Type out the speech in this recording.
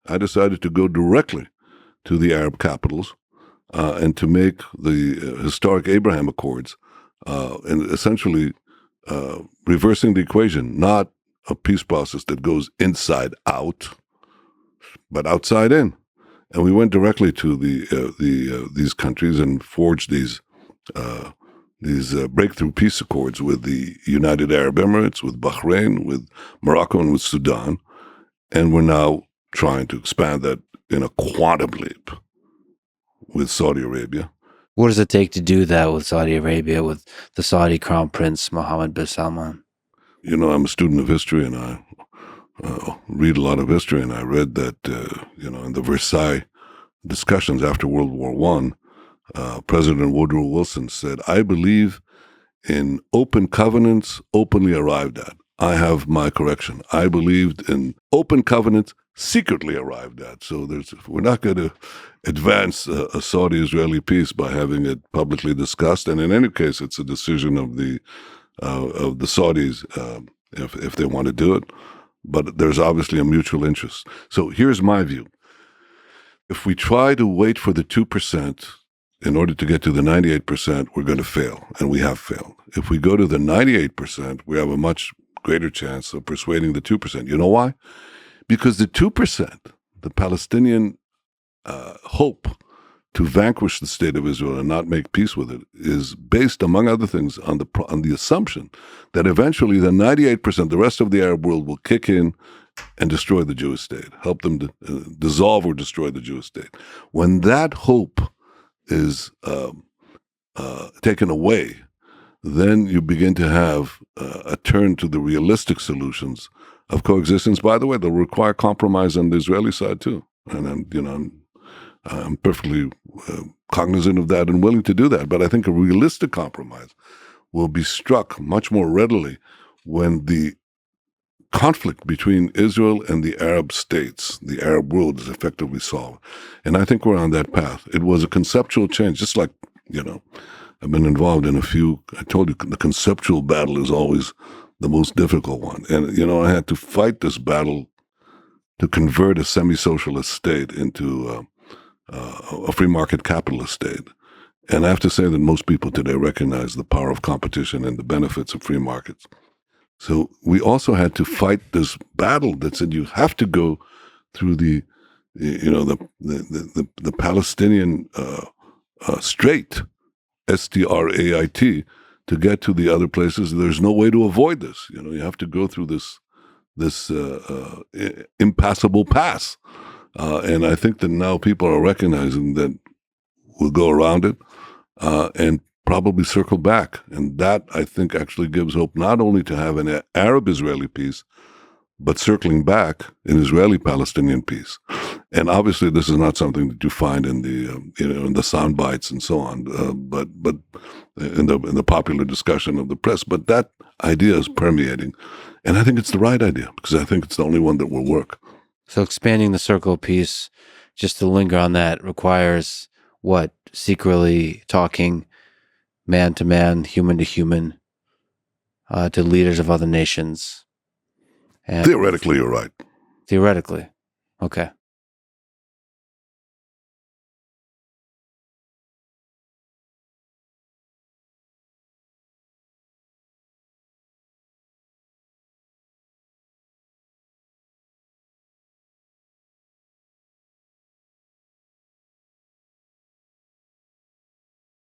I decided to go directly to the Arab capitals and to make the historic Abraham Accords and essentially reversing the equation, not a peace process that goes inside out, but outside in. And we went directly to these countries and forged these breakthrough peace accords with the United Arab Emirates, with Bahrain, with Morocco, and with Sudan. And we're now trying to expand that in a quantum leap with Saudi Arabia. What does it take to do that with Saudi Arabia, with the Saudi Crown Prince, Mohammed bin Salman? You know, I'm a student of history, and I read a lot of history, and I read that, in the Versailles discussions after World War I, President Woodrow Wilson said, "I believe in open covenants openly arrived at." I have my correction. I believed in open covenants secretly arrived at. So we're not going to advance a Saudi-Israeli peace by having it publicly discussed. And in any case, it's a decision of the Saudis if they want to do it. But there's obviously a mutual interest. So here's my view. If we try to wait for the 2% in order to get to the 98%, we're going to fail, and we have failed. If we go to the 98%, we have a much greater chance of persuading the 2%. You know why? Because the 2%, the Palestinian hope to vanquish the state of Israel and not make peace with it, is based, among other things, on the assumption that eventually the 98%, the rest of the Arab world, will kick in and destroy the Jewish state, help them dissolve or destroy the Jewish state. When that hope is taken away, then you begin to have a turn to the realistic solutions of coexistence. By the way, they'll require compromise on the Israeli side too, and I'm perfectly cognizant of that and willing to do that. But I think a realistic compromise will be struck much more readily when the conflict between Israel and the Arab states, the Arab world, is effectively solved. And I think we're on that path. It was a conceptual change, just like, I've been involved in a few. I told you the conceptual battle is always the most difficult one. And, I had to fight this battle to convert a semi-socialist state into a free market capitalist state. And I have to say that most people today recognize the power of competition and the benefits of free markets. So we also had to fight this battle that said you have to go through the Palestinian strait, STRAIT, to get to the other places. There's no way to avoid this. You have to go through this impassable pass. And I think that now people are recognizing that we'll go around it and probably circle back. And that, I think, actually gives hope not only to have an Arab-Israeli peace, but circling back an Israeli-Palestinian peace. And obviously, this is not something that you find in the in the sound bites and so on, but in the popular discussion of the press. But that idea is permeating, and I think it's the right idea because I think it's the only one that will work. So expanding the circle of peace, just to linger on that, requires what? Secretly talking man to man, human to human, to leaders of other nations. And theoretically, you're right. Theoretically. Okay.